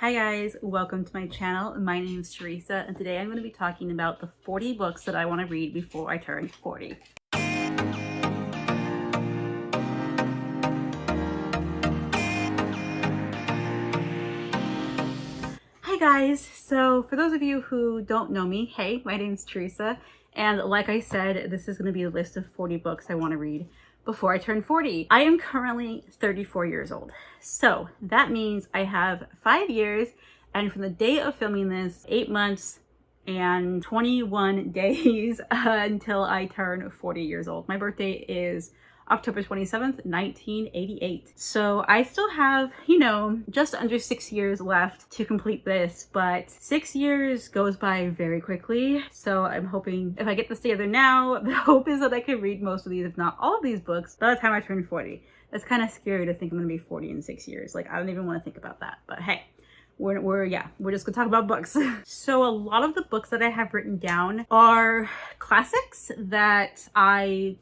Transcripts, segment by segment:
Hi guys, welcome to my channel. My name is Teresa and today I'm going to be talking about the 40 books that I want to read before I turn 40. Hi guys, so for those of you who don't know me, hey, my name is Teresa and like I said, this is going to be a list of 40 books I want to read before I turn 40. I am currently 34 years old. So that means I have 5 years and from the day of filming this, 8 months and 21 days until I turn 40 years old. My birthday is October 27th, 1988. So I still have, just under 6 years left to complete this, but 6 years goes by very quickly. So I'm hoping if I get this together now, the hope is that I can read most of these, if not all of these books, by the time I turn 40. That's kind of scary to think I'm gonna be 40 in 6 years. Like, I don't even want to think about that, but hey. We're just gonna talk about books. So a lot of the books that I have written down are classics that I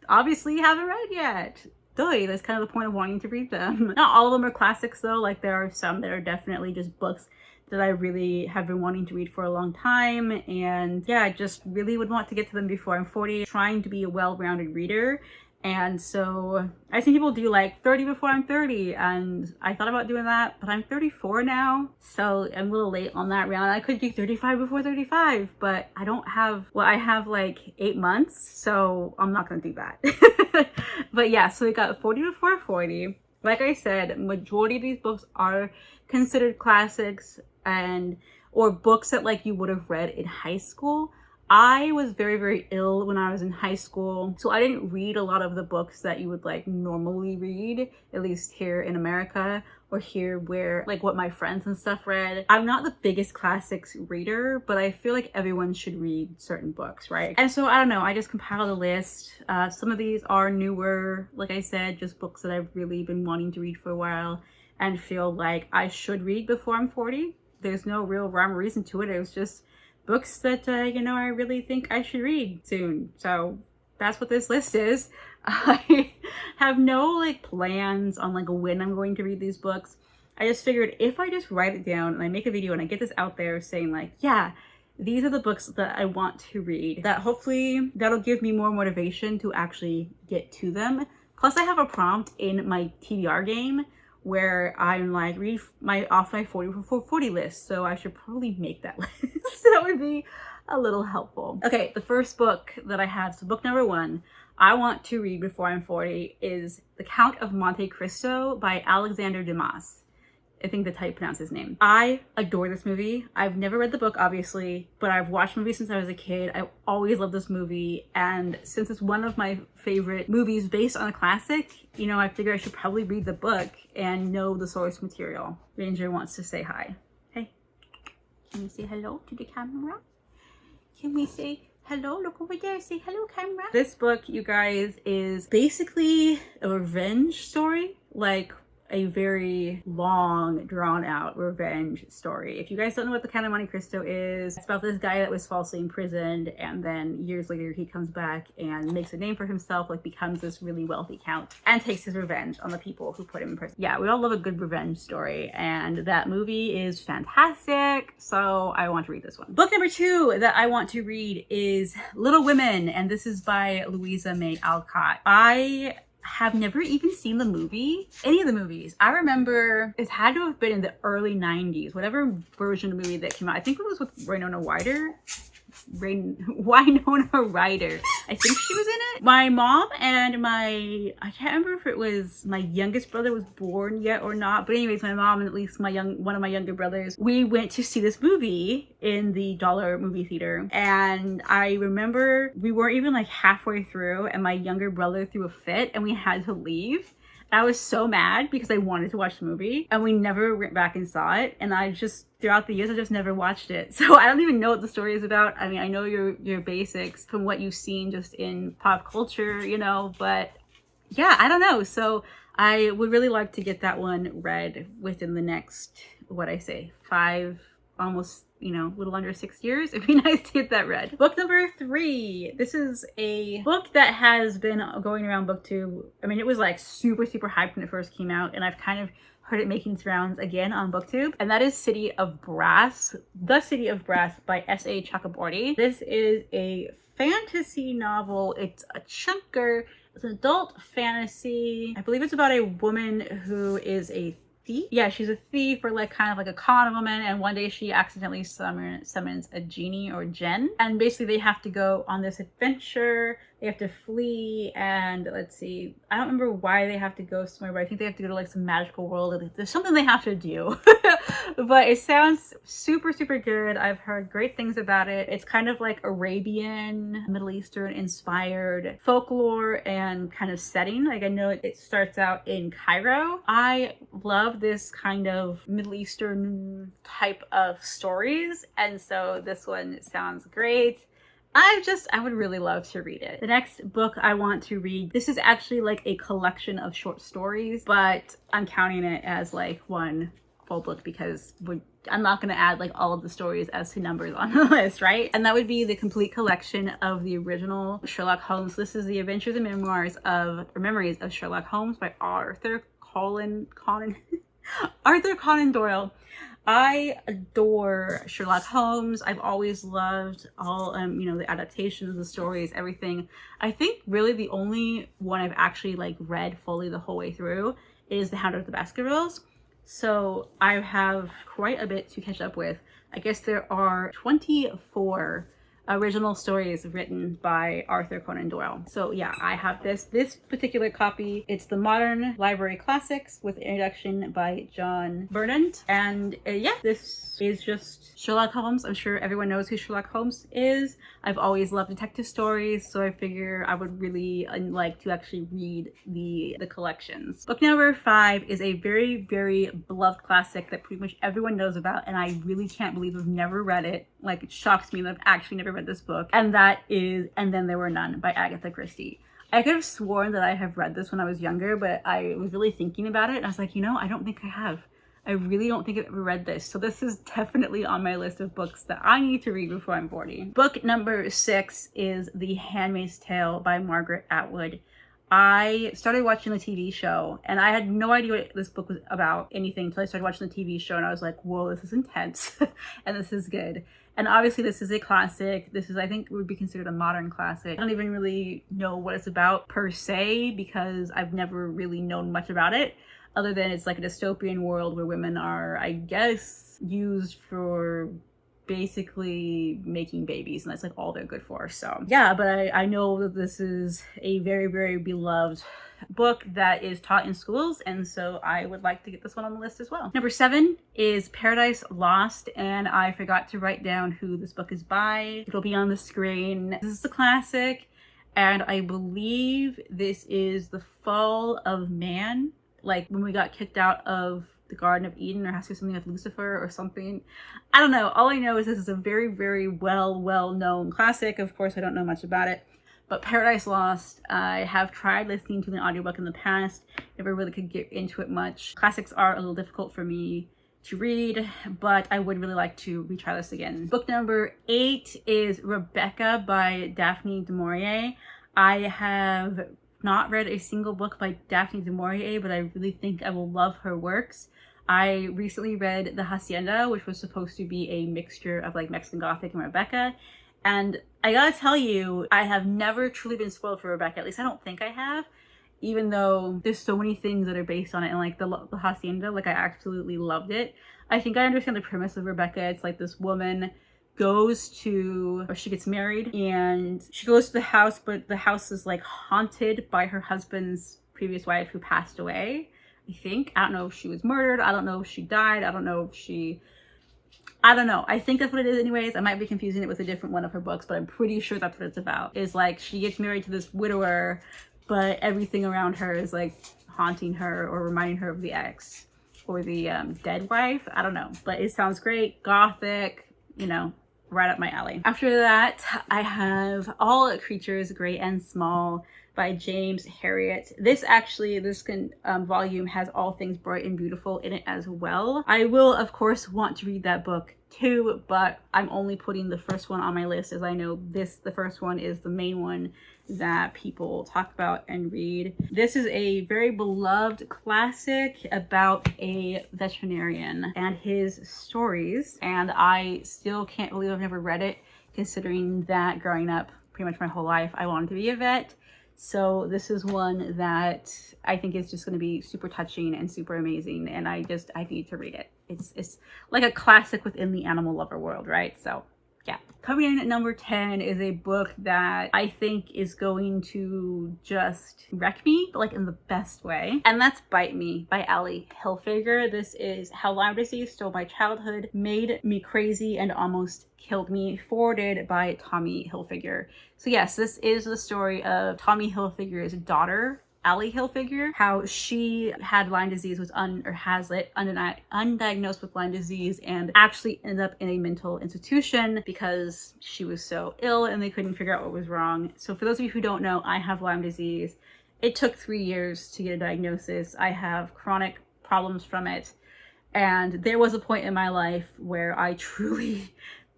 obviously haven't read yet. That's kind of the point of wanting to read them. Not all of them are classics though, like there are some that are definitely just books that I really have been wanting to read for a long time, and yeah, I just really would want to get to them before I'm 40, trying to be a well-rounded reader. And so I see people do like 30 before I'm 30, and I thought about doing that, but I'm 34 now, so I'm a little late on that round. I could do 35 before 35, but I don't have, well, I have like 8 months, so I'm not gonna do that. But yeah, so we got 40 before 40. Like I said, majority of these books are considered classics or books that like you would have read in high school. I was very, very ill when I was in high school, so I didn't read a lot of the books that you would like normally read, at least here in America, or here where like what my friends and stuff read. I'm not the biggest classics reader, but I feel like everyone should read certain books, right? And so I don't know, I just compiled a list. Some of these are newer, like I said, just books that I've really been wanting to read for a while and feel like I should read before I'm 40. There's no real rhyme or reason to it. It was just books that, I really think I should read soon. So that's what this list is. I have no like plans on like when I'm going to read these books. I just figured if I just write it down and I make a video and I get this out there saying like, yeah, these are the books that I want to read, that hopefully that'll give me more motivation to actually get to them. Plus I have a prompt in my TBR game where I'm like, read off my 40 before 40 list. So I should probably make that list. That would be a little helpful. Okay, the first book that I have, so book number 1, I want to read before I'm 40 is The Count of Monte Cristo by Alexander Dumas. I think that's how you pronounce his name. I adore this movie. I've never read the book, obviously, but I've watched movies since I was a kid. I've always loved this movie, and since it's one of my favorite movies based on a classic, I figure I should probably read the book and know the source material. Ranger wants to say hi. Hey, can we say hello to the camera? Can we say hello? Look over there, say hello, camera. This book, you guys, is basically a revenge story, like a very long, drawn-out revenge story. If you guys don't know what The Count of Monte Cristo is, it's about this guy that was falsely imprisoned, and then years later he comes back and makes a name for himself, like becomes this really wealthy count, and takes his revenge on the people who put him in prison. Yeah, we all love a good revenge story, and that movie is fantastic, so I want to read this one. Book number 2 that I want to read is Little Women, and this is by Louisa May Alcott. I have never even seen any of the movies. I remember it had to have been in the early 90s, whatever version of the movie that came out. I think it was with Winona Ryder. I think she was in it. My mom and I can't remember if it was my youngest brother was born yet or not, but anyways, my mom and at least one of my younger brothers, we went to see this movie in the Dollar movie theater, and I remember we weren't even like halfway through and my younger brother threw a fit and we had to leave. I was so mad because I wanted to watch the movie and we never went back and saw it, and throughout the years I just never watched it. So I don't even know what the story is about. I mean, I know your basics from what you've seen just in pop culture, but yeah, I don't know. So I would really like to get that one read within the next, 5, almost, a little under 6 years. It'd be nice to get that read. Book number 3. This is a book that has been going around BookTube. I mean, it was like super, super hyped when it first came out, and I've kind of heard it making its rounds again on BookTube, and that is City of Brass, The City of Brass by S.A. Chakraborty. This is a fantasy novel. It's a chunker. It's an adult fantasy. I believe it's about a woman who is a thief. Yeah, she's a thief, or like kind of like a con woman, and one day she accidentally summons a genie or djinn, and basically they have to go on this adventure. They have to flee, and let's see, I don't remember why they have to go somewhere, but I think they have to go to like some magical world. There's something they have to do. But it sounds super, super good. I've heard great things about it. It's kind of like Arabian, Middle Eastern inspired folklore and kind of setting. Like I know it starts out in Cairo. I love this kind of Middle Eastern type of stories, and so this one sounds great. I would really love to read it. The next book I want to read, this is actually like a collection of short stories, but I'm counting it as like one full book because I'm not going to add like all of the stories as to numbers on the list, right? And that would be the complete collection of the original Sherlock Holmes. This is The Adventures and Memoirs of Sherlock Holmes by Arthur Conan Doyle. I adore Sherlock Holmes. I've always loved all, the adaptations, the stories, everything. I think really the only one I've actually like read fully the whole way through is The Hound of the Baskervilles. So I have quite a bit to catch up with. I guess there are 24 original stories written by Arthur Conan Doyle. So yeah, I have this particular copy. It's the Modern Library Classics with introduction by John Burnand. And yeah, this is just Sherlock Holmes. I'm sure everyone knows who Sherlock Holmes is. I've always loved detective stories, so I figure I would really like to actually read the collections. Book number 5 is a very, very beloved classic that pretty much everyone knows about, and I really can't believe I've never read it. Like, it shocks me that I've actually never read this book, and that is And Then There Were None by Agatha Christie. I could have sworn that I have read this when I was younger, but I was really thinking about it, and I was like, I don't think I have. I really don't think I've ever read this. So this is definitely on my list of books that I need to read before I'm 40. Book number 6 is The Handmaid's Tale by Margaret Atwood. I started watching the TV show, and I had no idea what this book was about, anything, until I started watching the TV show, and I was like, whoa, this is intense, and this is good. And obviously this is a classic. This is, I think, would be considered a modern classic. I don't even really know what it's about per se, because I've never really known much about it, other than it's like a dystopian world where women are, I guess, used for basically making babies, and that's like all they're good for. So yeah, but I know that this is a very, very beloved book that is taught in schools, and so I would like to get this one on the list as well. Number 7 is Paradise Lost, and I forgot to write down who this book is by. It'll be on the screen. This is a classic, and I believe this is the fall of man, like when we got kicked out of the Garden of Eden, or has to be something with Lucifer or something. I don't know. All I know is this is a very, very well-known classic. Of course, I don't know much about it. But Paradise Lost, I have tried listening to an audiobook in the past. Never really could get into it much. Classics are a little difficult for me to read, but I would really like to retry this again. Book number 8 is Rebecca by Daphne du Maurier. I have not read a single book by Daphne du Maurier, but I really think I will love her works. I recently read The Hacienda, which was supposed to be a mixture of like Mexican Gothic and Rebecca. And I gotta tell you, I have never truly been spoiled for Rebecca. At least I don't think I have, even though there's so many things that are based on it. And like the Hacienda, like I absolutely loved it. I think I understand the premise of Rebecca. It's like this woman she gets married and she goes to the house, but the house is like haunted by her husband's previous wife who passed away, I think. I don't know if she was murdered. I don't know if she died. I don't know. I think that's what it is anyways. I might be confusing it with a different one of her books, but I'm pretty sure that's what it's about. Is like she gets married to this widower, but everything around her is like haunting her or reminding her of the ex or the dead wife. I don't know, but it sounds great. Gothic, right up my alley. After that, I have All Creatures Great and Small by James Harriet. This volume has all things bright and beautiful in it as well. I will, of course, want to read that book 2, but I'm only putting the first one on my list as I know the first one is the main one that people talk about and read. This is a very beloved classic about a veterinarian and his stories, and I still can't believe I've never read it, considering that growing up pretty much my whole life I wanted to be a vet. So this is one that I think is just going to be super touching and super amazing, and I need to read it. It's like a classic within the animal lover world, right? So yeah. Coming in at number 10 is a book that I think is going to just wreck me, but like in the best way. And that's Bite Me by Ali Hilfiger. This is How Lyme Disease Stole My Childhood, Made Me Crazy, and Almost Killed Me, forwarded by Tommy Hilfiger. So yes, this is the story of Tommy Hilfiger's daughter, Ali Hilfiger, how she had Lyme disease, has it undiagnosed with Lyme disease, and actually ended up in a mental institution because she was so ill and they couldn't figure out what was wrong. So for those of you who don't know, I have Lyme disease. It took 3 years to get a diagnosis. I have chronic problems from it. And there was a point in my life where I truly,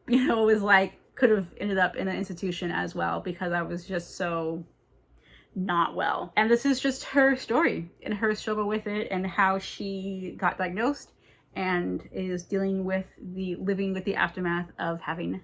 was like, could have ended up in an institution as well because I was just so not well. And this is just her story and her struggle with it and how she got diagnosed and is living with the aftermath of having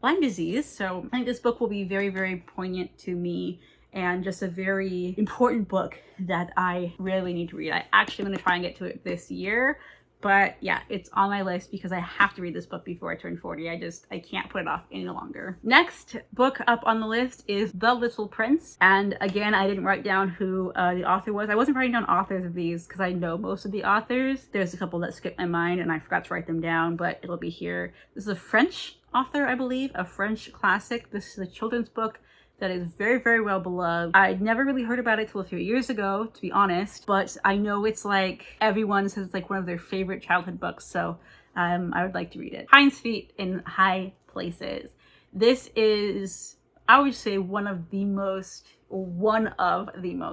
Lyme disease. So I think this book will be very, very poignant to me and just a very important book that I really need to read. I actually am going to try and get to it this year. But yeah, it's on my list because I have to read this book before I turn 40. I can't put it off any longer. Next book up on the list is The Little Prince. And again, I didn't write down who the author was. I wasn't writing down authors of these because I know most of the authors. There's a couple that skipped my mind and I forgot to write them down, but it'll be here. This is a French author, I believe, a French classic. This is a children's book that is very, very well beloved. I'd never really heard about it till a few years ago, to be honest, but I know it's like everyone says it's like one of their favorite childhood books, so I would like to read it. Hinds Feet in High Places. This is, I would say, one of the most, well-known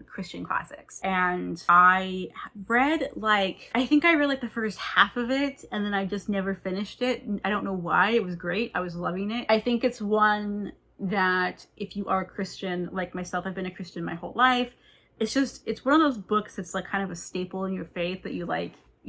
Christian classics. And I read I think I read the first half of it and then I just never finished it. I don't know why. It was great. I was loving it. I think it's one that if you are a Christian like myself, I've been a Christian my whole life, it's one of those books that's like kind of a staple in your faith that you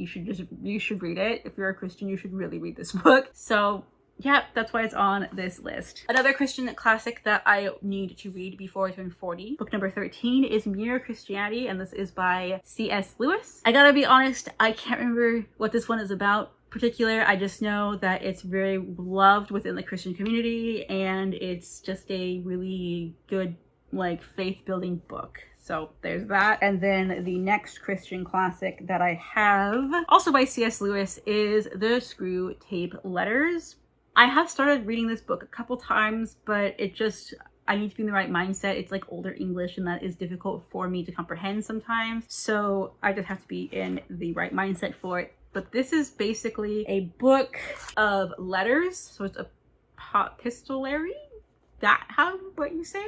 should read it. If you're a Christian, you should really read this book. So yeah, that's why it's on this list. Another Christian classic that I need to read before I turn 40. Book number 13 is Mere Christianity, and this is by C.S. Lewis. I gotta be honest, I can't remember what this one is about particular. I just know that it's very loved within the Christian community and it's just a really good faith building book. So there's that. And then the next Christian classic that I have, also by C.S. Lewis, is the Screwtape Letters. I have started reading this book a couple times, but I need to be in the right mindset. It's like older English and that is difficult for me to comprehend sometimes. So I just have to be in the right mindset for it. But this is basically a book of letters. So it's a epistolary, what you say?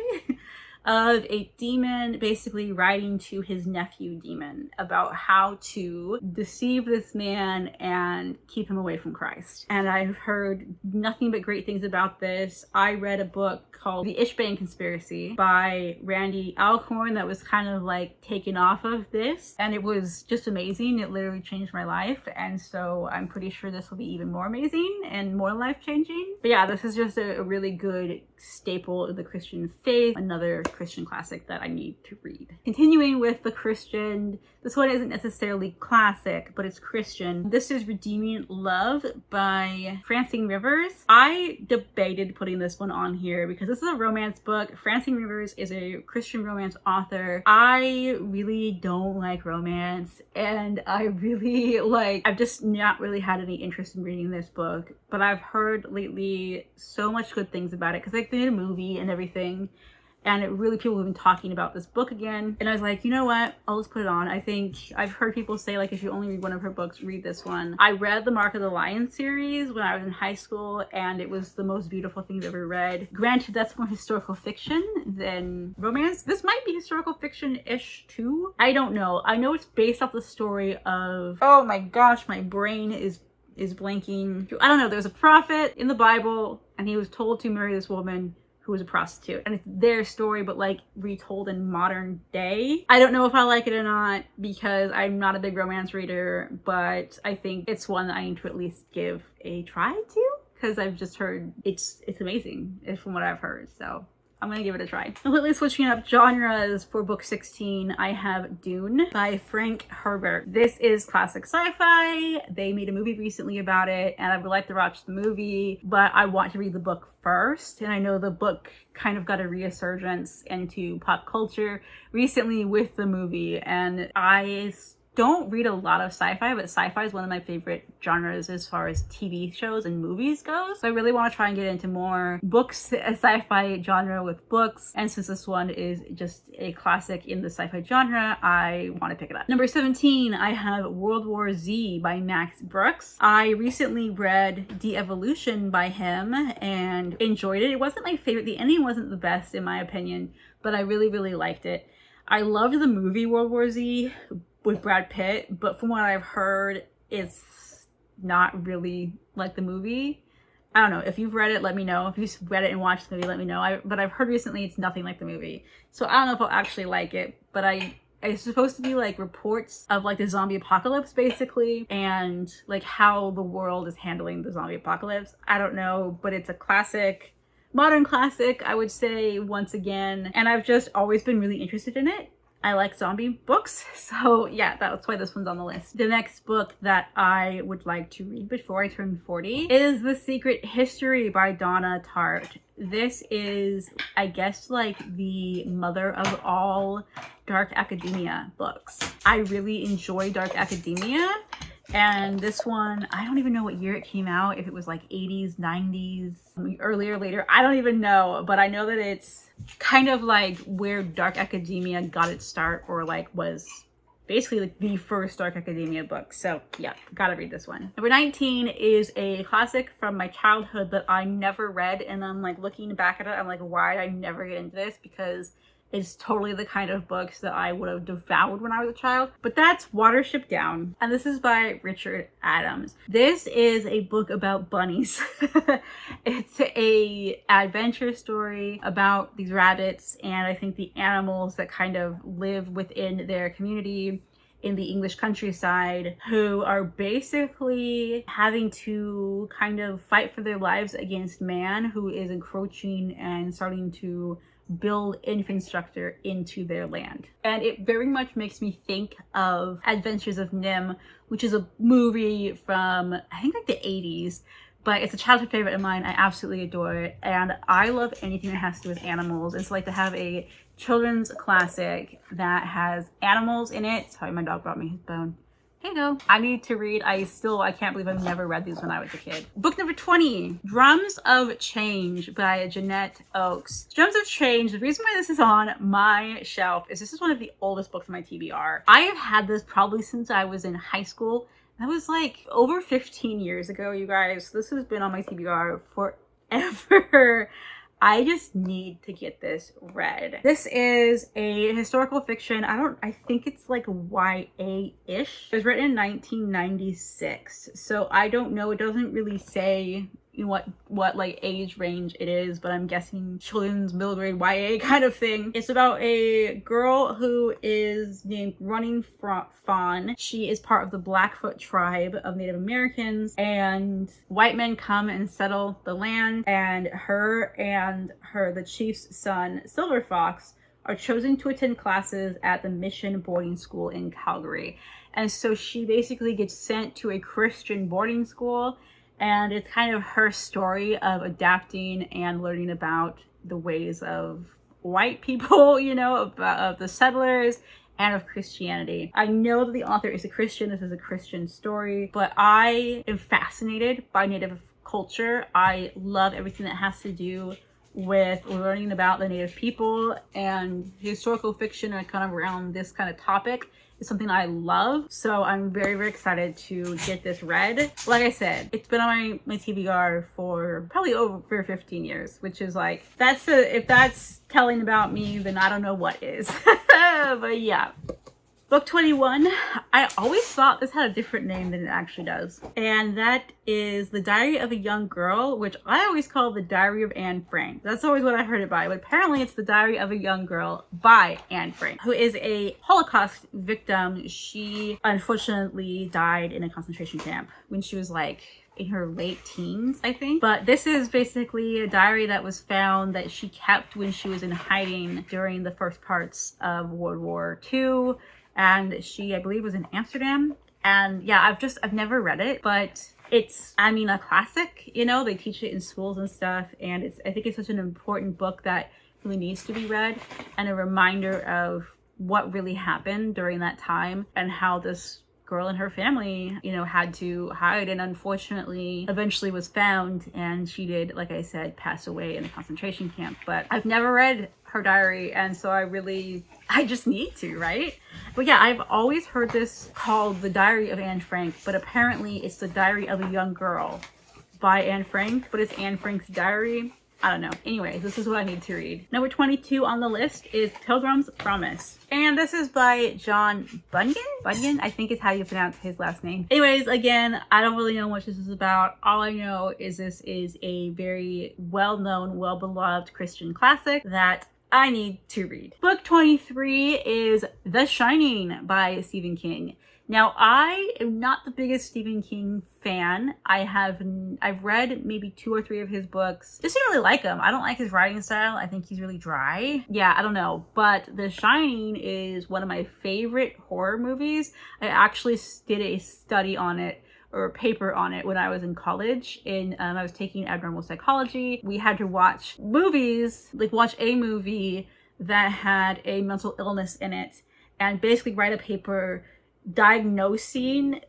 Of a demon basically writing to his nephew demon about how to deceive this man and keep him away from Christ. And I've heard nothing but great things about this. I read a book called The Ishbane Conspiracy by Randy Alcorn that was kind of taken off of this, and it was just amazing. It literally changed my life, and so I'm pretty sure this will be even more amazing and more life-changing. But yeah, this is just a really good staple of the Christian faith, another Christian classic that I need to read. Continuing with the Christian, this one isn't necessarily classic, but it's Christian. This is Redeeming Love by Francine Rivers. I debated putting this one on here because this is a romance book. Francine Rivers is a Christian romance author. I really don't like romance, and I've just not really had any interest in reading this book, but I've heard lately so much good things about it because they did a movie and everything. And people have been talking about this book again. And I was like, you know what? I'll just put it on. I think I've heard people say, if you only read one of her books, read this one. I read the Mark of the Lion series when I was in high school, and it was the most beautiful thing I've ever read. Granted, that's more historical fiction than romance. This might be historical fiction-ish too. I don't know. I know it's based off the story of... Oh my gosh, my brain is is blanking. I don't know, there's a prophet in the Bible and he was told to marry this woman who was a prostitute, and it's their story but like retold in modern day. I don't know if I like it or not because I'm not a big romance reader, but I think it's one that I need to at least give a try to, because I've just heard it's amazing from what I've heard, so I'm gonna give it a try. Completely switching up genres for book 16, I have Dune by Frank Herbert. This is classic sci-fi. They made a movie recently about it and I would like to watch the movie, but I want to read the book first. And I know the book kind of got a resurgence into pop culture recently with the movie, and I don't read a lot of sci-fi, but sci-fi is one of my favorite genres as far as TV shows and movies goes. So I really want to try and get into more books, a sci-fi genre with books. And since this one is just a classic in the sci-fi genre, I want to pick it up. Number 17, I have World War Z by Max Brooks. I recently read De-Evolution by him and enjoyed it. It wasn't my favorite. The ending wasn't the best in my opinion, but I really, really liked it. I loved the movie World War Z with Brad Pitt, but from what I've heard, it's not really like the movie. I don't know. If you've read it, let me know. If you've read it and watched the movie, let me know. But I've heard recently it's nothing like the movie. So I don't know if I'll actually like it, but it's supposed to be like reports of like the zombie apocalypse basically, and like how the world is handling the zombie apocalypse. I don't know, but it's a classic, modern classic, I would say, once again. And I've just always been really interested in it. I like zombie books, so yeah, that's why this one's on the list. The next book that I would like to read before I turn 40 is The Secret History by Donna Tartt. This is, I guess, like the mother of all dark academia books. I really enjoy dark academia, and this one, I don't even know what year it came out, if it was like 80s, 90s, earlier, later, I don't even know, but I know that it's kind of like where dark academia got its start, or like was basically like the first dark academia book. So yeah, gotta read this one. Number 19 is a classic from my childhood that I never read, and I'm like looking back at it, I'm like, why did I never get into this? Because it's totally the kind of books that I would have devoured when I was a child. But that's Watership Down, and this is by Richard Adams. This is a book about bunnies. It's a adventure story about these rabbits, and I think the animals that kind of live within their community in the English countryside, who are basically having to kind of fight for their lives against man, who is encroaching and starting to build infrastructure into their land. And it very much makes me think of Adventures of Nim, which is a movie from, I think, like the 80s, but it's a childhood favorite of mine. I absolutely adore it, and I love anything that has to do with animals. It's like to have a children's classic that has animals in it. Sorry, my dog brought me his bone. Here you go. I need to read. I can't believe I've never read these when I was a kid. Book number 20, Drums of Change by Jeanette Oakes. Drums of Change, the reason why this is on my shelf is this is one of the oldest books on my TBR. I have had this probably since I was in high school. That was like over 15 years ago, you guys. This has been on my TBR forever. I just need to get this read. This is a historical fiction. I think it's like YA-ish. It was written in 1996. So I don't know, it doesn't really say what like age range it is, but I'm guessing children's middle grade YA kind of thing. It's about a girl who is named Running Fawn. She is part of the Blackfoot tribe of Native Americans, and white men come and settle the land, and the chief's son, Silver Fox, are chosen to attend classes at the Mission boarding school in Calgary. And so she basically gets sent to a Christian boarding school, and it's kind of her story of adapting and learning about the ways of white people, of the settlers, and of Christianity. I know that the author is a Christian. This is a Christian story, but I am fascinated by Native culture. I love everything that has to do with learning about the Native people, and historical fiction kind of around this kind of topic is something I love. So I'm very, very excited to get this read. Like I said, it's been on my TBR for probably over 15 years, which is like, if that's telling about me, then I don't know what is. But yeah. Book 21, I always thought this had a different name than it actually does. And that is The Diary of a Young Girl, which I always call The Diary of Anne Frank. That's always what I heard it by, but apparently it's The Diary of a Young Girl by Anne Frank, who is a Holocaust victim. She unfortunately died in a concentration camp when she was like in her late teens, I think. But this is basically a diary that was found that she kept when she was in hiding during the first parts of World War II. And she, I believe, was in Amsterdam. And yeah, I've never read it, but it's, I mean, a classic, you know, they teach it in schools and stuff. And I think it's such an important book that really needs to be read, and a reminder of what really happened during that time and how this girl and her family, you know, had to hide, and unfortunately eventually was found, and she did, like I said, pass away in a concentration camp. But I've never read her diary, and so I just need to, right? But yeah, I've always heard this called The Diary of Anne Frank, but apparently it's The Diary of a Young Girl by Anne Frank, but it's Anne Frank's diary. I don't know. Anyways, this is what I need to read. Number 22 on the list is Pilgrims Promise. And this is by John Bunyan? Bunyan, I think is how you pronounce his last name. Anyways, again, I don't really know what this is about. All I know is this is a very well-known, well-beloved Christian classic that I need to read. Book 23 is The Shining by Stephen King. Now, I am not the biggest Stephen King fan. I've read maybe 2 or 3 of his books. Just didn't really like him. I don't like his writing style. I think he's really dry. Yeah, I don't know. But The Shining is one of my favorite horror movies. I actually did a study on it, or a paper on it, when I was in college. I was taking abnormal psychology. We had to watch movies, like watch a movie that had a mental illness in it, and basically write a paper diagnosing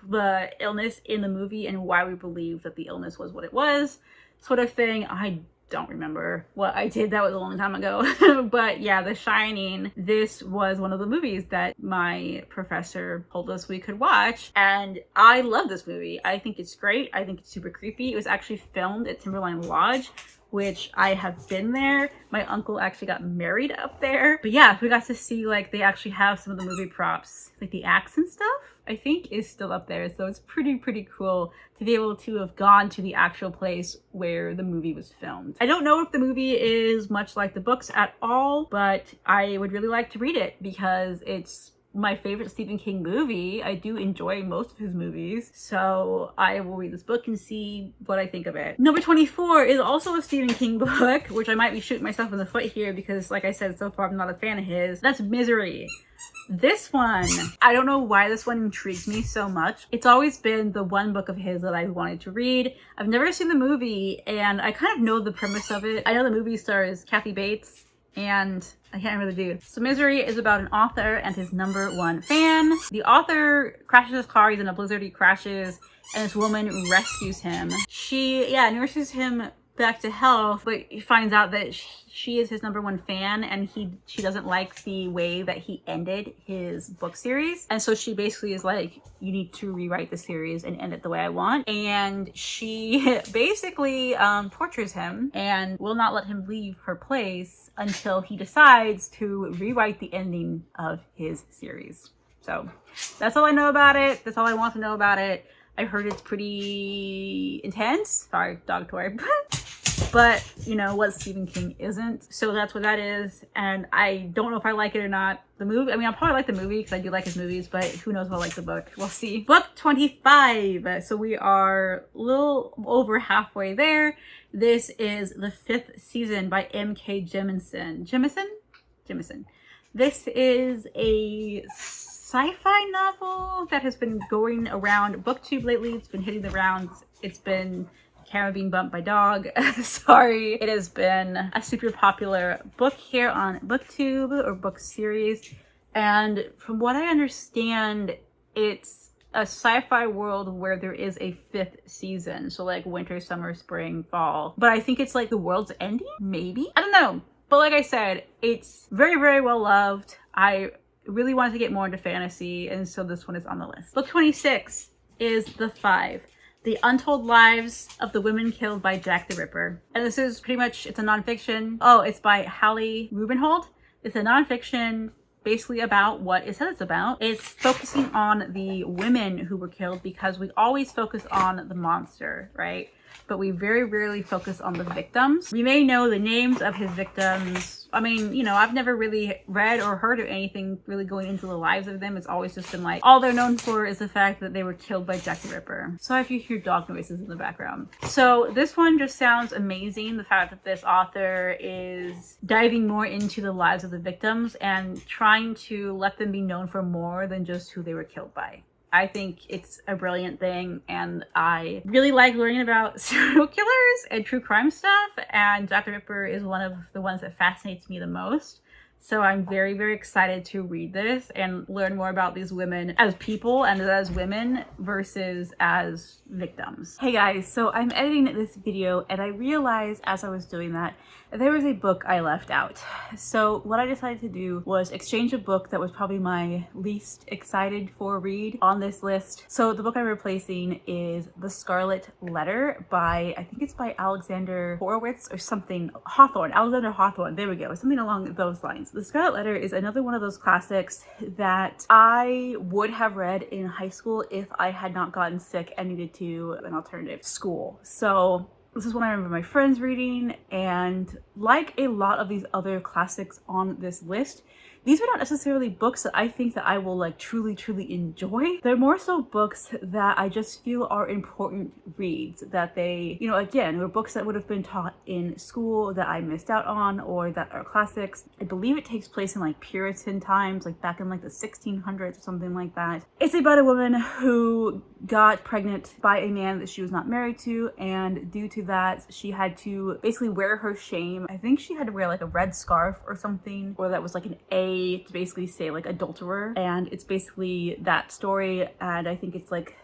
the illness in the movie and why we believe that the illness was what it was, sort of thing. I don't remember what I did. That was a long time ago. But yeah, The Shining, this was one of the movies that my professor told us we could watch, and I love this movie. I think it's great. I think it's super creepy. It was actually filmed at Timberline Lodge, which I have been there. My uncle actually got married up there. But yeah, we got to see, like, they actually have some of the movie props, like the axe and stuff, I think is still up there. So it's pretty cool to be able to have gone to the actual place where the movie was filmed. I don't know if the movie is much like the books at all, but I would really like to read it because it's my favorite Stephen King movie. I do enjoy most of his movies, so I will read this book and see what I think of it. Number 24 is also a Stephen King book, which I might be shooting myself in the foot here because, like I said, so far I'm not a fan of his. That's Misery. This one, I don't know why this one intrigues me so much. It's always been the one book of his that I wanted to read. I've never seen the movie, and I kind of know the premise of it. I know the movie stars Kathy Bates, and I can't remember the dude. So Misery is about an author and his #1 fan. The author crashes his car, he's in a blizzard, he crashes, and this woman rescues him. She, nurses him back to health, but he finds out that she is his #1 fan, and she doesn't like the way that he ended his book series. And so she basically is like, you need to rewrite the series and end it the way I want. And she basically tortures him and will not let him leave her place until he decides to rewrite the ending of his series. So that's all I know about it. That's all I want to know about it. I heard it's pretty intense. Sorry, dog toy. But you know what Stephen King isn't. So that's what that is. And I don't know if I like it or not. The movie, I mean, I'll probably like the movie because I do like his movies, but who knows if I like the book. We'll see. Book 25. So we are a little over halfway there. This is the 5th season by M.K. Jemisin. Jemisin. This is a sci-fi novel that has been going around BookTube lately. It's been hitting the rounds. It's been camera being bumped by dog. Sorry. It has been a super popular book here on BookTube, or book series. And from what I understand, it's a sci-fi world where there is a 5th season. So like winter, summer, spring, fall. But I think it's like the world's ending? Maybe? I don't know. But like I said, it's very well loved. I really wanted to get more into fantasy, and so this one is on the list. Book 26 is The Five. The Untold Lives of the Women Killed by Jack the Ripper. And this is pretty much, it's a nonfiction. Oh, it's by Hallie Rubenhold. It's a nonfiction basically about what it says it's about. It's focusing on the women who were killed because we always focus on the monster, right? But we very rarely focus on the victims. We may know the names of his victims. I mean, you know, I've never really read or heard of anything really going into the lives of them. It's always just been like, all they're known for is the fact that they were killed by Jack the Ripper. Sorry if you hear dog noises in the background. So this one just sounds amazing. The fact that this author is diving more into the lives of the victims and trying to let them be known for more than just who they were killed by. I think it's a brilliant thing, and I really like learning about serial killers and true crime stuff, and Jack the Ripper is one of the ones that fascinates me the most. So I'm very, very excited to read this and learn more about these women as people and as women versus as victims. Hey guys, so I'm editing this video and I realized as I was doing that there was a book I left out. So what I decided to do was exchange a book that was probably my least excited for read on this list. So the book I'm replacing is The Scarlet Letter by, I think it's by Alexander Horowitz or something, Alexander Hawthorne, there we go, something along those lines. The Scarlet Letter is another one of those classics that I would have read in high school if I had not gotten sick and needed to an alternative school. So this is one I remember my friends reading, and like a lot of these other classics on this list, these are not necessarily books that I think that I will like truly enjoy. They're more so books that I just feel are important reads, that they, you know, again, were books that would have been taught in school that I missed out on, or that are classics. I believe it takes place in like Puritan times, like back in like the 1600s or something like that. It's about a woman who got pregnant by a man that she was not married to, and due to that she had to basically wear her shame. I think she had to wear like a red scarf or something, or that was like an A to basically say like adulterer, and it's basically that story, and I think it's like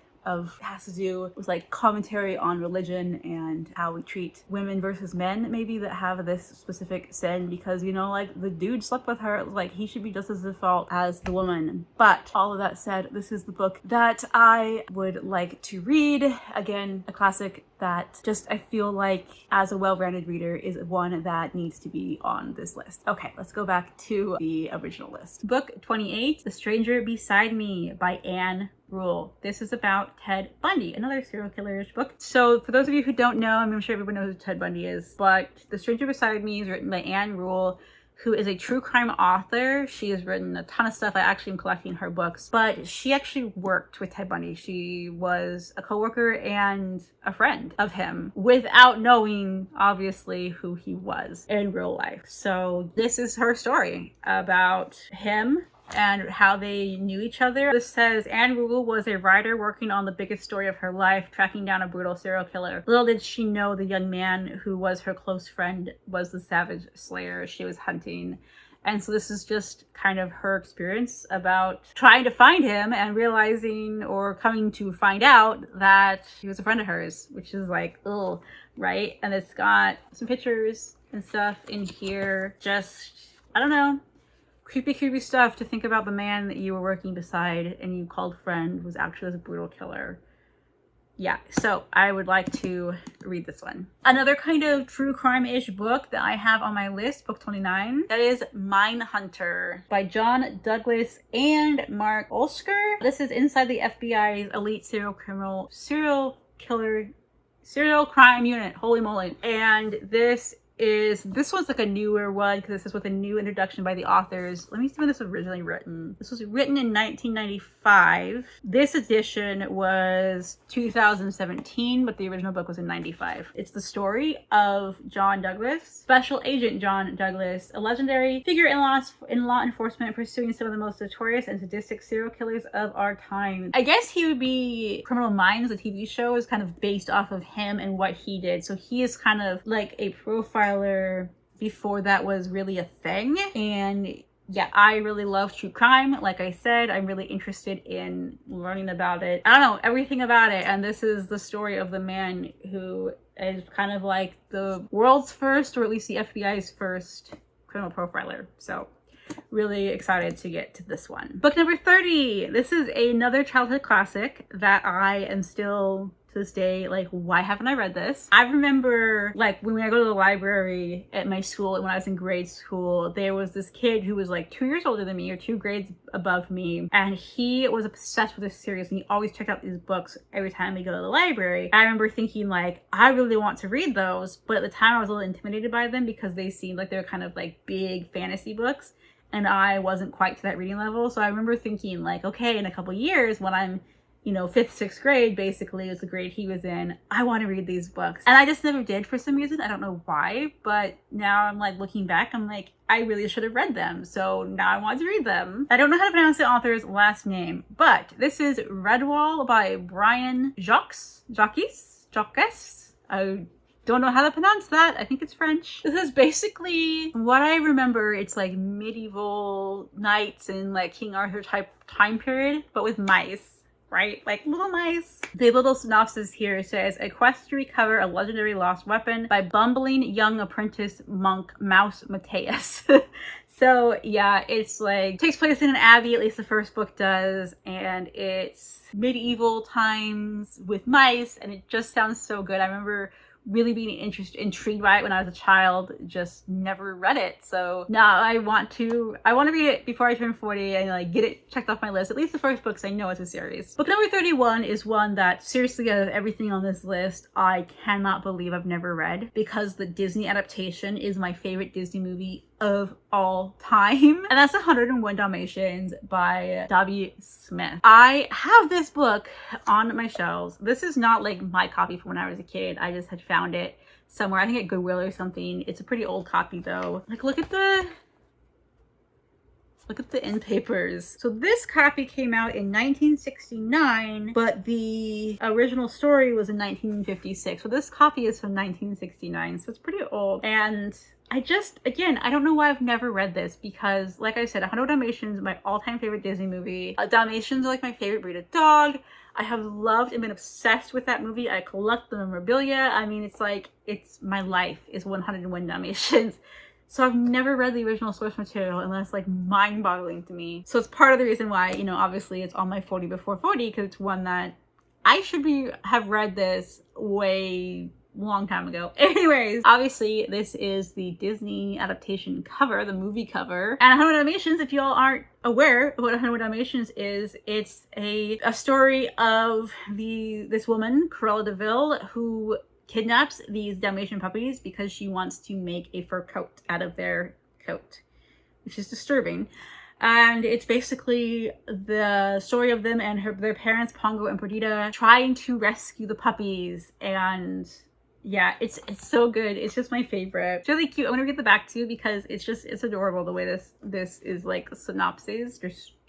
has to do with like commentary on religion and how we treat women versus men maybe that have this specific sin, because you know, like the dude slept with her, like he should be just as at fault as the woman. But all of that said, this is the book that I would like to read. Again, a classic that just I feel like as a well-rounded reader is one that needs to be on this list. Okay, let's go back to the original list. Book 28, The Stranger Beside Me by Anne Rule. This is about Ted Bundy, another serial killer's book. So for those of you who don't know, I'm sure everyone knows who Ted Bundy is, but The Stranger Beside Me is written by Anne Rule, who is a true crime author. She has written a ton of stuff. I actually am collecting her books, but she actually worked with Ted Bundy. She was a coworker and a friend of him without knowing, obviously, who he was in real life. So this is her story about him and how they knew each other. This says, Anne Rule was a writer working on the biggest story of her life, tracking down a brutal serial killer. Little did she know the young man who was her close friend was the savage slayer she was hunting. And so this is just kind of her experience about trying to find him and realizing or coming to find out that he was a friend of hers, which is like, ugh, right? And it's got some pictures and stuff in here. Just, I don't know, creepy stuff to think about the man that you were working beside and you called friend was actually a brutal killer. Yeah, so I would like to read this one. Another kind of true crime-ish book that I have on my list, book 29, that is Mine Hunter by John Douglas and Mark Olsker. This is inside the FBI's elite serial crime unit, holy moly. And this one's like a newer one because this is with a new introduction by the authors. Let me see when this was originally written. This was written in 1995. This edition was 2017, but the original book was in 95. It's the story of John Douglas, Special Agent John Douglas, a legendary figure in law enforcement pursuing some of the most notorious and sadistic serial killers of our time. I guess he would be Criminal Minds, the TV show, is kind of based off of him and what he did. So he is kind of like a profiler before that was really a thing. And yeah, I really love true crime. Like I said, I'm really interested in learning about it. I don't know, everything about it. And this is the story of the man who is kind of like the world's first, or at least the FBI's first, criminal profiler. So really excited to get to this one. Book number 30. This is another childhood classic that I am still to this day, like, why haven't I read this? I remember, like, when I go to the library at my school, when I was in grade school, there was this kid who was like 2 years older than me or 2 grades above me, and he was obsessed with this series, and he always checked out these books every time we go to the library. I remember thinking, like, I really want to read those, but at the time I was a little intimidated by them because they seemed like they were kind of like big fantasy books, and I wasn't quite to that reading level. So I remember thinking, like, okay, in a couple years when I'm, you know, 5th, 6th grade, basically, is the grade he was in, I want to read these books. And I just never did for some reason. I don't know why, but now I'm like looking back, I'm like, I really should have read them. So now I want to read them. I don't know how to pronounce the author's last name, but this is Redwall by Brian Jacques. I don't know how to pronounce that. I think it's French. This is basically what I remember. It's like medieval knights and like King Arthur type time period, but with mice. Right? Like little mice. The little synopsis here says, a quest to recover a legendary lost weapon by bumbling young apprentice monk Mouse Mateus. So yeah, it's like, takes place in an abbey, at least the first book does, and it's medieval times with mice, and it just sounds so good. I remember really being intrigued by it when I was a child, just never read it. So now I want to read it before I turn 40 and like get it checked off my list, at least the first book, because I know it's a series. Book number 31 is one that seriously, out of everything on this list, I cannot believe I've never read, because the Disney adaptation is my favorite Disney movie of all time, and that's 101 Dalmatians by W. Smith. I have this book on my shelves. This is not like my copy from when I was a kid. I just had found it somewhere, I think at Goodwill or something. It's a pretty old copy though. Like, look at the end papers. So this copy came out in 1969, but the original story was in 1956. So this copy is from 1969, so it's pretty old. And I don't know why I've never read this, because like I said, 100 Dalmatians is my all-time favorite Disney movie. Dalmatians are like my favorite breed of dog. I have loved and been obsessed with that movie. I collect the memorabilia. I mean, it's like, it's my life is 101 Dalmatians. So I've never read the original source material, and that's like mind-boggling to me. So it's part of the reason why, you know, obviously it's on my 40 before 40, because it's one that I should have read this way long time ago. Anyways, obviously this is the Disney adaptation cover, the movie cover. And 100 Dalmatians, if y'all aren't aware of what 100 Dalmatians is, it's a story of this woman, Cruella de Vil, who kidnaps these Dalmatian puppies because she wants to make a fur coat out of their coat, which is disturbing. And it's basically the story of them and their parents, Pongo and Perdita, trying to rescue the puppies. And yeah, it's so good. It's just my favorite. It's really cute. I'm gonna read the back too, because it's adorable the way this is like synopsis.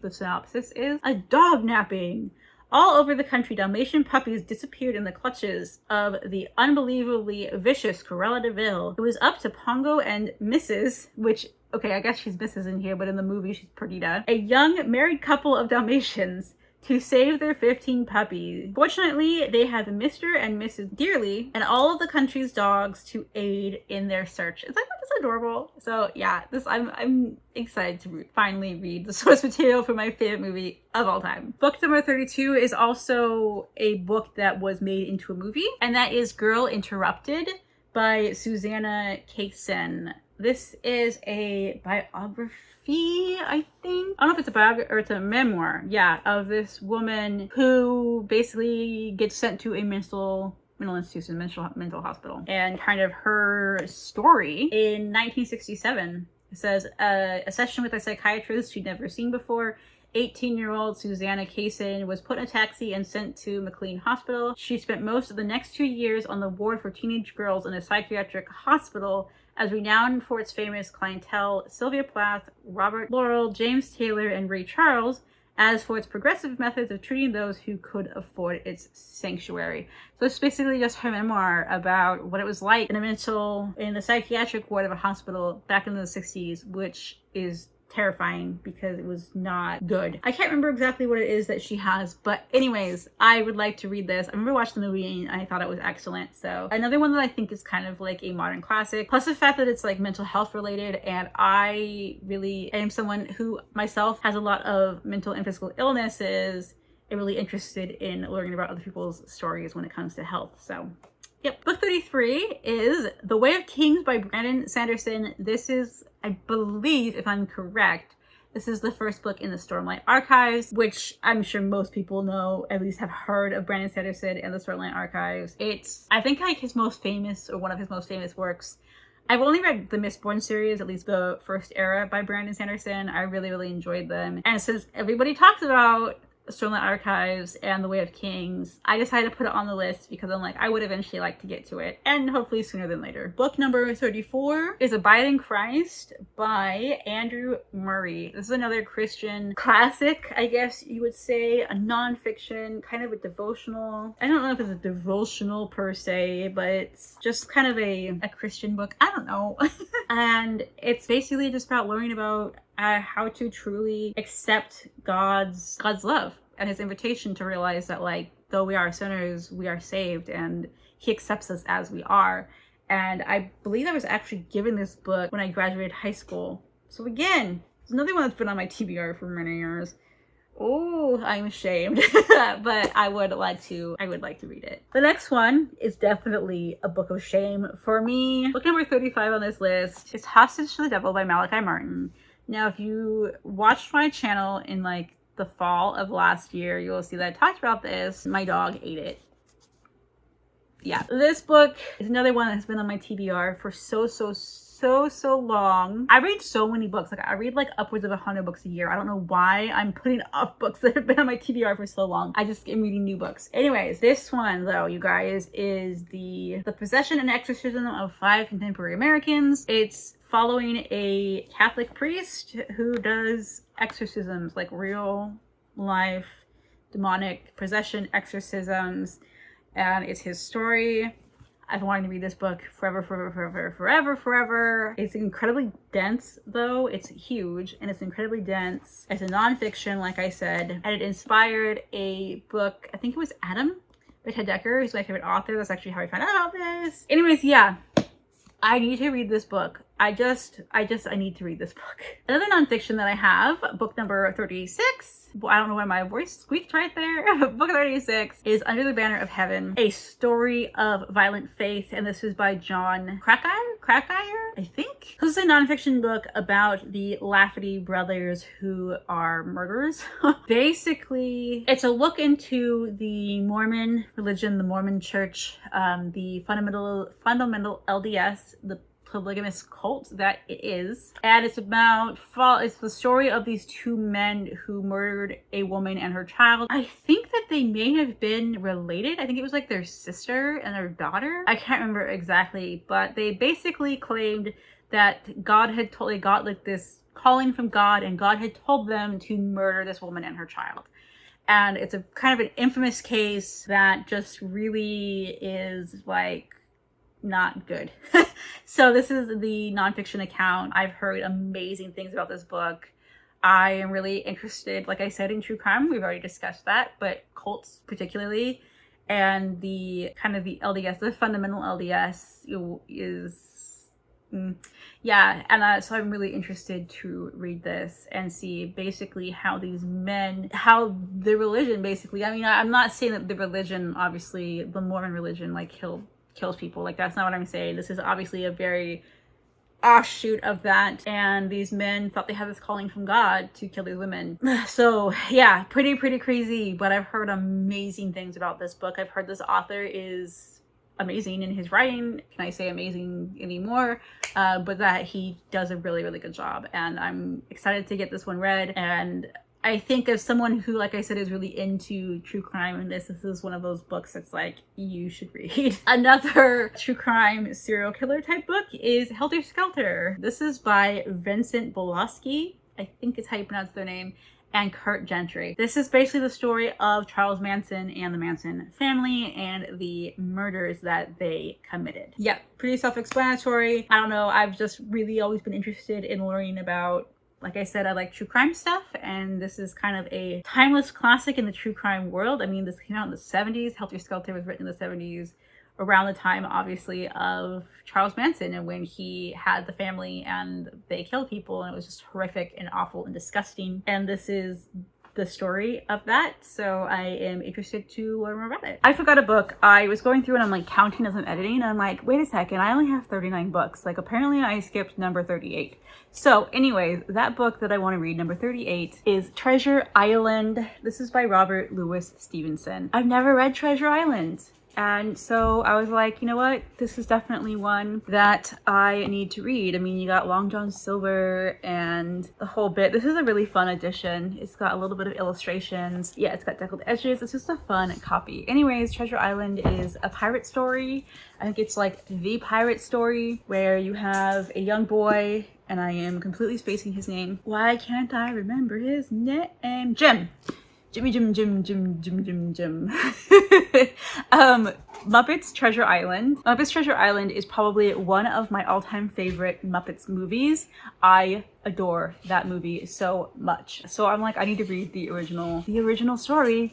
The synopsis is a dog napping. All over the country, Dalmatian puppies disappeared in the clutches of the unbelievably vicious Cruella de Vil. It was up to Pongo and Mrs., which, okay, I guess she's Mrs. in here, but in the movie she's Perdita, a young married couple of Dalmatians, to save their 15 puppies. Fortunately, they have Mr. and Mrs. Dearly and all of the country's dogs to aid in their search. It's like, that's adorable. So yeah, I'm excited to finally read the source material for my favorite movie of all time. Book number 32 is also a book that was made into a movie, and that is Girl Interrupted by Susanna Kaysen. This is a biography, I think. I don't know if it's a biography or it's a memoir, yeah, of this woman who basically gets sent to a mental institution, mental hospital, and kind of her story. In 1967, it says, a session with a psychiatrist she'd never seen before. 18-year-old Susanna Kaysen was put in a taxi and sent to McLean Hospital. She spent most of the next 2 years on the ward for teenage girls in a psychiatric hospital. As renowned for its famous clientele, Sylvia Plath, Robert Laurel, James Taylor, and Ray Charles, as for its progressive methods of treating those who could afford its sanctuary. So it's basically just her memoir about what it was like in the psychiatric ward of a hospital back in the 60s, which is terrifying because it was not good. I can't remember exactly what it is that she has, but anyways, I would like to read this. I remember watching the movie and I thought it was excellent. So another one that I think is kind of like a modern classic, plus the fact that it's like mental health related, and I really am someone who myself has a lot of mental and physical illnesses, am really interested in learning about other people's stories when it comes to health. So yep. Book 33 is The Way of Kings by Brandon Sanderson. This is, I believe, if I'm correct, this is the first book in the Stormlight Archives, which I'm sure most people know, at least have heard of Brandon Sanderson and the Stormlight Archives. It's, I think, like his most famous, or one of his most famous works. I've only read the Mistborn series, at least the first era by Brandon Sanderson. I really, really enjoyed them. And since everybody talks about Stormlight Archives and The Way of Kings, I decided to put it on the list because I'm like, I would eventually like to get to it, and hopefully sooner than later. Book number 34 is Abide in Christ by Andrew Murray. This is another Christian classic, I guess you would say, a nonfiction, kind of a devotional. I don't know if it's a devotional per se, but it's just kind of a Christian book. I don't know. And it's basically just about learning about how to truly accept God's love and his invitation to realize that, like, though we are sinners, we are saved, and he accepts us as we are. And I believe I was actually given this book when I graduated high school. So again, it's another one that's been on my TBR for many years. Oh, I'm ashamed, but I would like to read it. The next one is definitely a book of shame for me. Book number 35 on this list is Hostage to the Devil by Malachi Martin. Now, if you watched my channel in like the fall of last year, you will see that I talked about this. My dog ate it. Yeah, this book is another one that's been on my TBR for so long. I read so many books. Like, I read like upwards of 100 books a year. I don't know why I'm putting off books that have been on my TBR for so long. I just am reading new books. Anyways, this one though, you guys, is the Possession and Exorcism of 5 Contemporary Americans. It's following a Catholic priest who does exorcisms, like real life demonic possession exorcisms, and it's his story. I've wanted to read this book forever. It's incredibly dense though. It's huge and it's incredibly dense. It's a nonfiction, like I said, and it inspired a book, I think it was Adam by Ted Decker, who's my favorite author. That's actually how I found out about this. Anyways, yeah, I need to read this book. I need to read this book. Another nonfiction that I have, book number 36. I don't know why my voice squeaked right there. Book 36 is Under the Banner of Heaven, a story of violent faith. And this is by John Krakauer, I think. This is a nonfiction book about the Lafferty brothers who are murderers. Basically, it's a look into the Mormon religion, the Mormon church, the fundamental LDS, the polygamous cult that it is, and it's the story of these two men who murdered a woman and her child. I think that they may have been related. I think it was like their sister and their daughter. I can't remember exactly, but they basically claimed that God had they got like this calling from God, and God had told them to murder this woman and her child. And it's a kind of an infamous case that just really is like not good. So this is the nonfiction account. I've heard amazing things about this book. I am really interested, like I said, in true crime. We've already discussed that, but cults particularly, and the kind of the LDS, the fundamental LDS is, yeah. And so I'm really interested to read this and see basically how these men, how the religion basically, I mean, I'm not saying that the religion, obviously the Mormon religion, like kills people. Like, that's not what I'm saying. This is obviously a very offshoot of that, and these men thought they had this calling from God to kill these women. So yeah, pretty crazy, but I've heard amazing things about this book. I've heard this author is amazing in his writing. Can I say amazing anymore? But that he does a really good job, and I'm excited to get this one read. And I think as someone who, like I said, is really into true crime, and this is one of those books that's like, you should read. Another true crime serial killer type book is Helter Skelter. This is by Vincent Bolosky, I think is how you pronounce their name, and Kurt Gentry. This is basically the story of Charles Manson and the Manson family and the murders that they committed. Yeah, pretty self-explanatory. I don't know, I've just really always been interested in learning about, like I said, I like true crime stuff, and this is kind of a timeless classic in the true crime world. I mean, this came out in the 70s. Helter Skelter was written in the 70s, around the time, obviously, of Charles Manson, and when he had the family and they killed people, and it was just horrific and awful and disgusting. And this is the story of that, so I am interested to learn more about it. I forgot a book. I was going through and I'm like counting as I'm editing, and I'm like, wait a second, I only have 39 books. Like apparently I skipped number 38. So anyways, that book that I want to read, number 38, is Treasure Island. This is by Robert Louis Stevenson. I've never read Treasure Island. And so I was like, you know what? This is definitely one that I need to read. I mean, you got Long John Silver and the whole bit. This is a really fun edition. It's got a little bit of illustrations. Yeah, it's got deckled edges. It's just a fun copy. Anyways, Treasure Island is a pirate story. I think it's like the pirate story where you have a young boy, and I am completely spacing his name. Why can't I remember his name? Jim. Jim. Muppets Treasure Island. Muppets Treasure Island is probably one of my all-time favorite Muppets movies. I adore that movie so much. So I'm like, I need to read the original story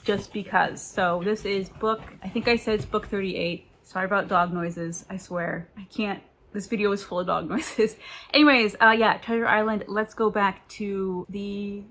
just because. So this is book, I think I said it's book 38. Sorry about dog noises. I swear. I can't. This video is full of dog noises. Anyways, yeah, Treasure Island. Let's go back to the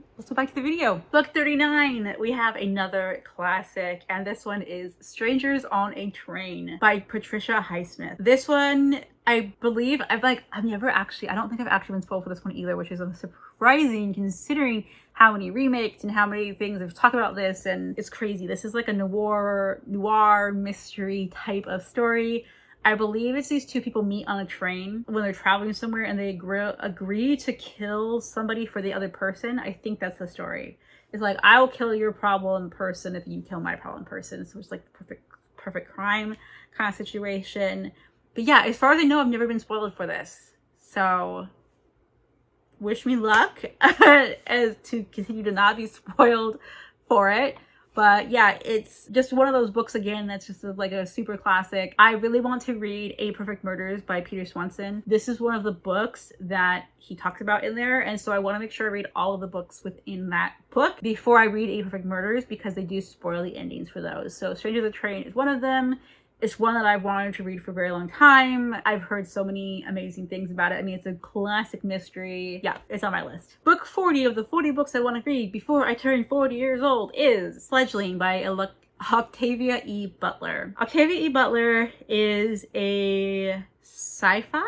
video. Book 39, we have another classic, and this one is Strangers on a Train by Patricia Highsmith. This one, I believe, I don't think I've actually been spoiled for this one either, which is surprising considering how many remakes and how many things I've talked about this, and it's crazy. This is like a noir mystery type of story. I believe it's these two people meet on a train when they're traveling somewhere, and they agree to kill somebody for the other person. I think that's the story. It's like, I will kill your problem person if you kill my problem person. So it's like perfect crime kind of situation. But yeah, as far as I know, I've never been spoiled for this. So wish me luck as to continue to not be spoiled for it. But yeah, it's just one of those books again that's just like a super classic. I really want to read A Perfect Murders by Peter Swanson. This is one of the books that he talks about in there, and so I want to make sure I read all of the books within that book before I read A Perfect Murders, because they do spoil the endings for those. So Strangers on the Train is one of them. It's one that I've wanted to read for a very long time. I've heard so many amazing things about it. I mean, it's a classic mystery. Yeah, it's on my list. Book 40 of the 40 books I want to read before I turn 40 years old is Fledgling by Octavia E. Butler. Octavia E. Butler is a sci-fi,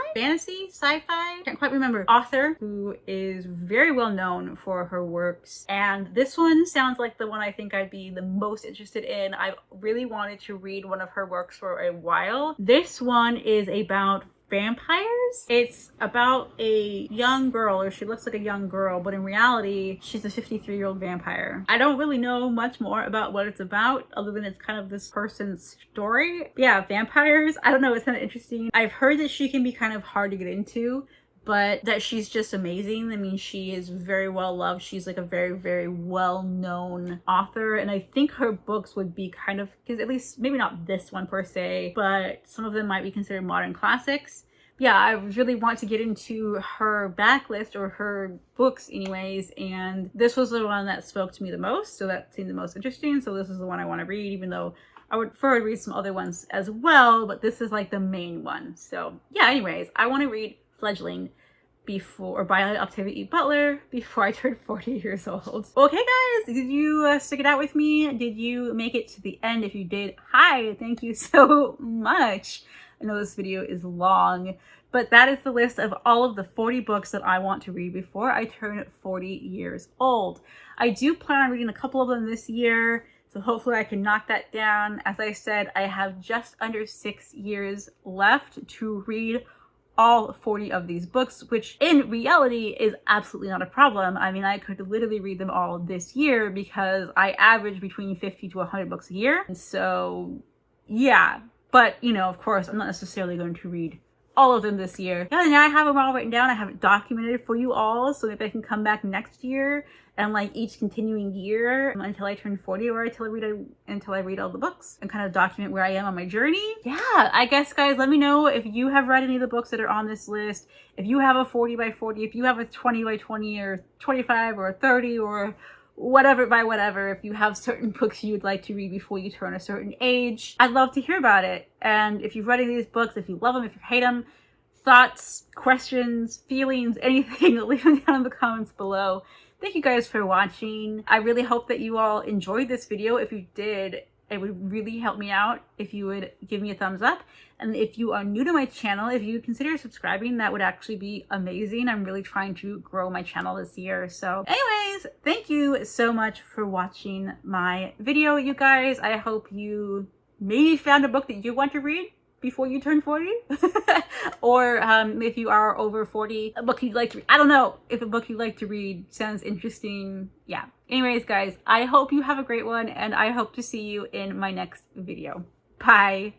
can't quite remember, author who is very well known for her works, and this one sounds like the one I think I'd be the most interested in. I've really wanted to read one of her works for a while. This one is about vampires. It's about a young girl, or she looks like a young girl, but in reality she's a 53-year-old vampire. I don't really know much more about what it's about other than it's kind of this person's story. Yeah, vampires, I don't know, it's kind of interesting. I've heard that she can be kind of hard to get into, but that she's just amazing. I mean, she is very well loved. She's like a very, very well-known author, and I think her books would be kind of, because at least maybe not this one per se, but some of them might be considered modern classics. Yeah, I really want to get into her backlist, or her books anyways, and this was the one that spoke to me the most, so that seemed the most interesting. So this is the one I want to read, even though I would prefer to read some other ones as well, but this is like the main one. So yeah, anyways, I want to read Fledgling by Octavia E. Butler before I turn 40 years old. Okay guys, did you stick it out with me? Did you make it to the end? If you did, hi, thank you so much. I know this video is long, but that is the list of all of the 40 books that I want to read before I turn 40 years old. I do plan on reading a couple of them this year, so hopefully I can knock that down. As I said, I have just under 6 years left to read all 40 of these books, which in reality is absolutely not a problem. I mean, I could literally read them all this year because I average between 50 to 100 books a year. And so yeah, but you know, of course, I'm not necessarily going to read all of them this year. Yeah, now I have them all written down. I have it documented for you all, so maybe I can come back next year and like each continuing year until I turn 40, or until I read all the books, and kind of document where I am on my journey. Yeah, I guess guys, let me know if you have read any of the books that are on this list. If you have a 40 by 40, if you have a 20 by 20, or 25 or 30, or whatever by whatever, if you have certain books you would like to read before you turn a certain age, I'd love to hear about it. And if you've read any of these books, if you love them, if you hate them, thoughts, questions, feelings, anything, leave them down in the comments below. thank you guys for watching. I really hope that you all enjoyed this video. If you did, it would really help me out if you would give me a thumbs up. And if you are new to my channel, if you consider subscribing, that would actually be amazing. I'm really trying to grow my channel this year. So anyways, thank you so much for watching my video, you guys. I hope you maybe found a book that you want to read before you turn 40. Or if you are over 40, a book you'd like to read. I don't know if a book you'd like to read sounds interesting. Yeah. Anyways, guys, I hope you have a great one, and I hope to see you in my next video. Bye.